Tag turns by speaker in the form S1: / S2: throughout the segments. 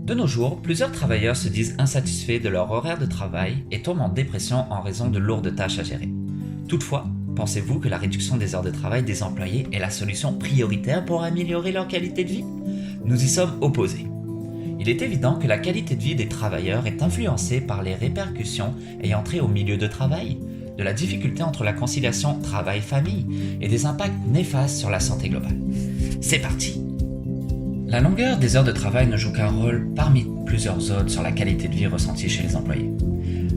S1: De nos jours, plusieurs travailleurs se disent insatisfaits de leur horaire de travail et tombent en dépression en raison de lourdes tâches à gérer. Toutefois, pensez-vous que la réduction des heures de travail des employés est la solution prioritaire pour améliorer leur qualité de vie? Nous y sommes opposés. Il est évident que la qualité de vie des travailleurs est influencée par les répercussions ayant trait au milieu de travail, de la difficulté entre la conciliation travail-famille et des impacts néfastes sur la santé globale. C'est parti! La longueur des heures de travail ne joue qu'un rôle parmi plusieurs autres sur la qualité de vie ressentie chez les employés.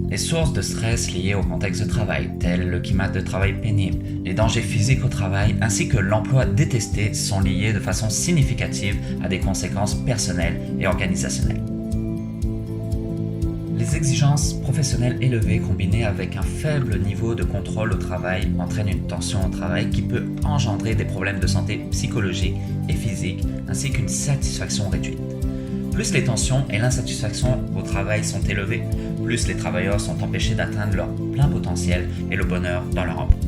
S1: Les sources de stress liées au contexte de travail, tels le climat de travail pénible, les dangers physiques au travail, ainsi que l'emploi détesté sont liés de façon significative à des conséquences personnelles et organisationnelles. Les exigences professionnelles élevées combinées avec un faible niveau de contrôle au travail entraînent une tension au travail qui peut engendrer des problèmes de santé psychologique et physique ainsi qu'une satisfaction réduite. Plus les tensions et l'insatisfaction au travail sont élevées, plus les travailleurs sont empêchés d'atteindre leur plein potentiel et le bonheur dans leur emploi.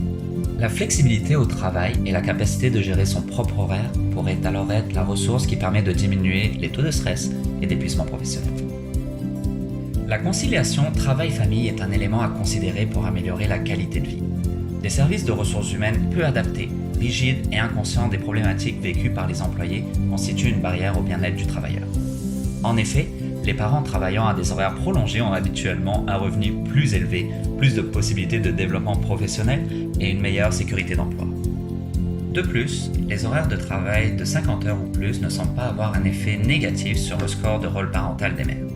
S1: La flexibilité au travail et la capacité de gérer son propre horaire pourraient alors être la ressource qui permet de diminuer les taux de stress et d'épuisement professionnel. La conciliation travail-famille est un élément à considérer pour améliorer la qualité de vie. Des services de ressources humaines peu adaptés, rigides et inconscients des problématiques vécues par les employés constituent une barrière au bien-être du travailleur. En effet, les parents travaillant à des horaires prolongés ont habituellement un revenu plus élevé, plus de possibilités de développement professionnel et une meilleure sécurité d'emploi. De plus, les horaires de travail de 50 heures ou plus ne semblent pas avoir un effet négatif sur le score de rôle parental des mères.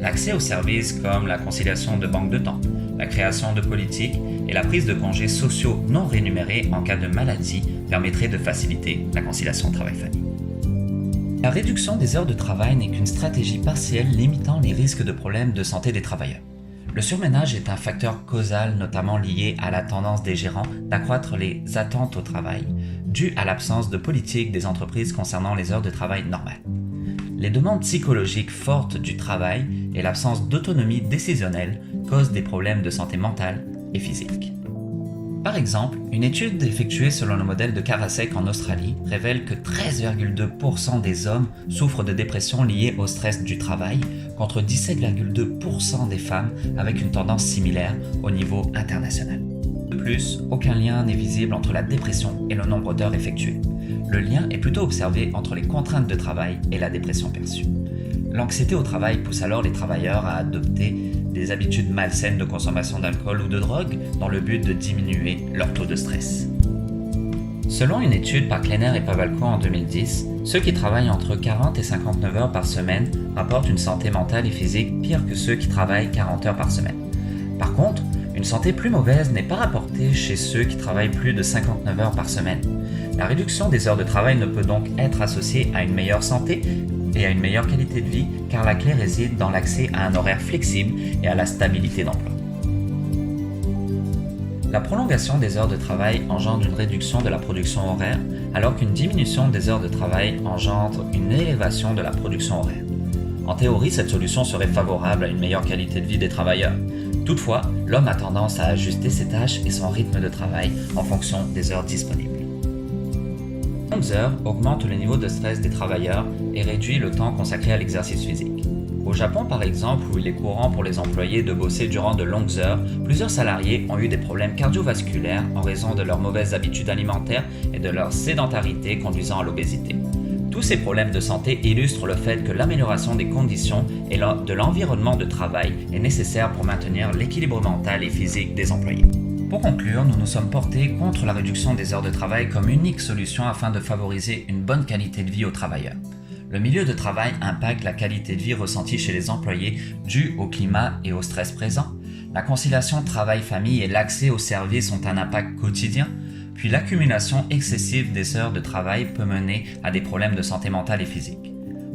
S1: L'accès aux services comme la conciliation de banque de temps, la création de politiques et la prise de congés sociaux non rémunérés en cas de maladie permettrait de faciliter la conciliation travail-famille. La réduction des heures de travail n'est qu'une stratégie partielle limitant les risques de problèmes de santé des travailleurs. Le surménage est un facteur causal notamment lié à la tendance des gérants d'accroître les attentes au travail, due à l'absence de politique des entreprises concernant les heures de travail normales. Les demandes psychologiques fortes du travail et l'absence d'autonomie décisionnelle causent des problèmes de santé mentale et physique. Par exemple, une étude effectuée selon le modèle de Karasek en Australie révèle que 13,2% des hommes souffrent de dépression liée au stress du travail, contre 17,2% des femmes avec une tendance similaire au niveau international. De plus, aucun lien n'est visible entre la dépression et le nombre d'heures effectuées. Le lien est plutôt observé entre les contraintes de travail et la dépression perçue. L'anxiété au travail pousse alors les travailleurs à adopter des habitudes malsaines de consommation d'alcool ou de drogue dans le but de diminuer leur taux de stress. Selon une étude par Kleiner et Pavalko en 2010, ceux qui travaillent entre 40 et 59 heures par semaine rapportent une santé mentale et physique pire que ceux qui travaillent 40 heures par semaine. Par contre, une santé plus mauvaise n'est pas rapportée chez ceux qui travaillent plus de 59 heures par semaine. La réduction des heures de travail ne peut donc être associée à une meilleure santé et à une meilleure qualité de vie, car la clé réside dans l'accès à un horaire flexible et à la stabilité d'emploi. La prolongation des heures de travail engendre une réduction de la production horaire, alors qu'une diminution des heures de travail engendre une élévation de la production horaire. En théorie, cette solution serait favorable à une meilleure qualité de vie des travailleurs. Toutefois, l'homme a tendance à ajuster ses tâches et son rythme de travail en fonction des heures disponibles. Les longues heures augmentent le niveau de stress des travailleurs et réduit le temps consacré à l'exercice physique. Au Japon par exemple, où il est courant pour les employés de bosser durant de longues heures, plusieurs salariés ont eu des problèmes cardiovasculaires en raison de leurs mauvaises habitudes alimentaires et de leur sédentarité conduisant à l'obésité. Tous ces problèmes de santé illustrent le fait que l'amélioration des conditions et de l'environnement de travail est nécessaire pour maintenir l'équilibre mental et physique des employés. Pour conclure, nous nous sommes portés contre la réduction des heures de travail comme unique solution afin de favoriser une bonne qualité de vie aux travailleurs. Le milieu de travail impacte la qualité de vie ressentie chez les employés due au climat et au stress présent. La conciliation travail-famille et l'accès aux services ont un impact quotidien. Puis l'accumulation excessive des heures de travail peut mener à des problèmes de santé mentale et physique.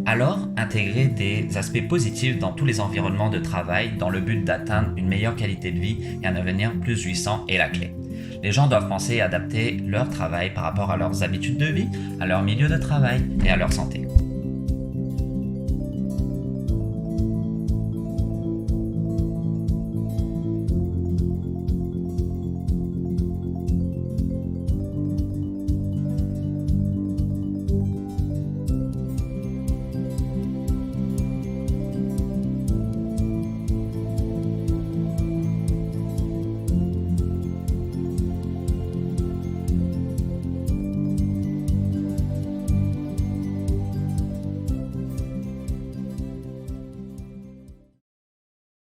S1: Alors, intégrer des aspects positifs dans tous les environnements de travail dans le but d'atteindre une meilleure qualité de vie et un avenir plus jouissant est la clé. Les gens doivent penser à adapter leur travail par rapport à leurs habitudes de vie, à leur milieu de travail et à leur santé.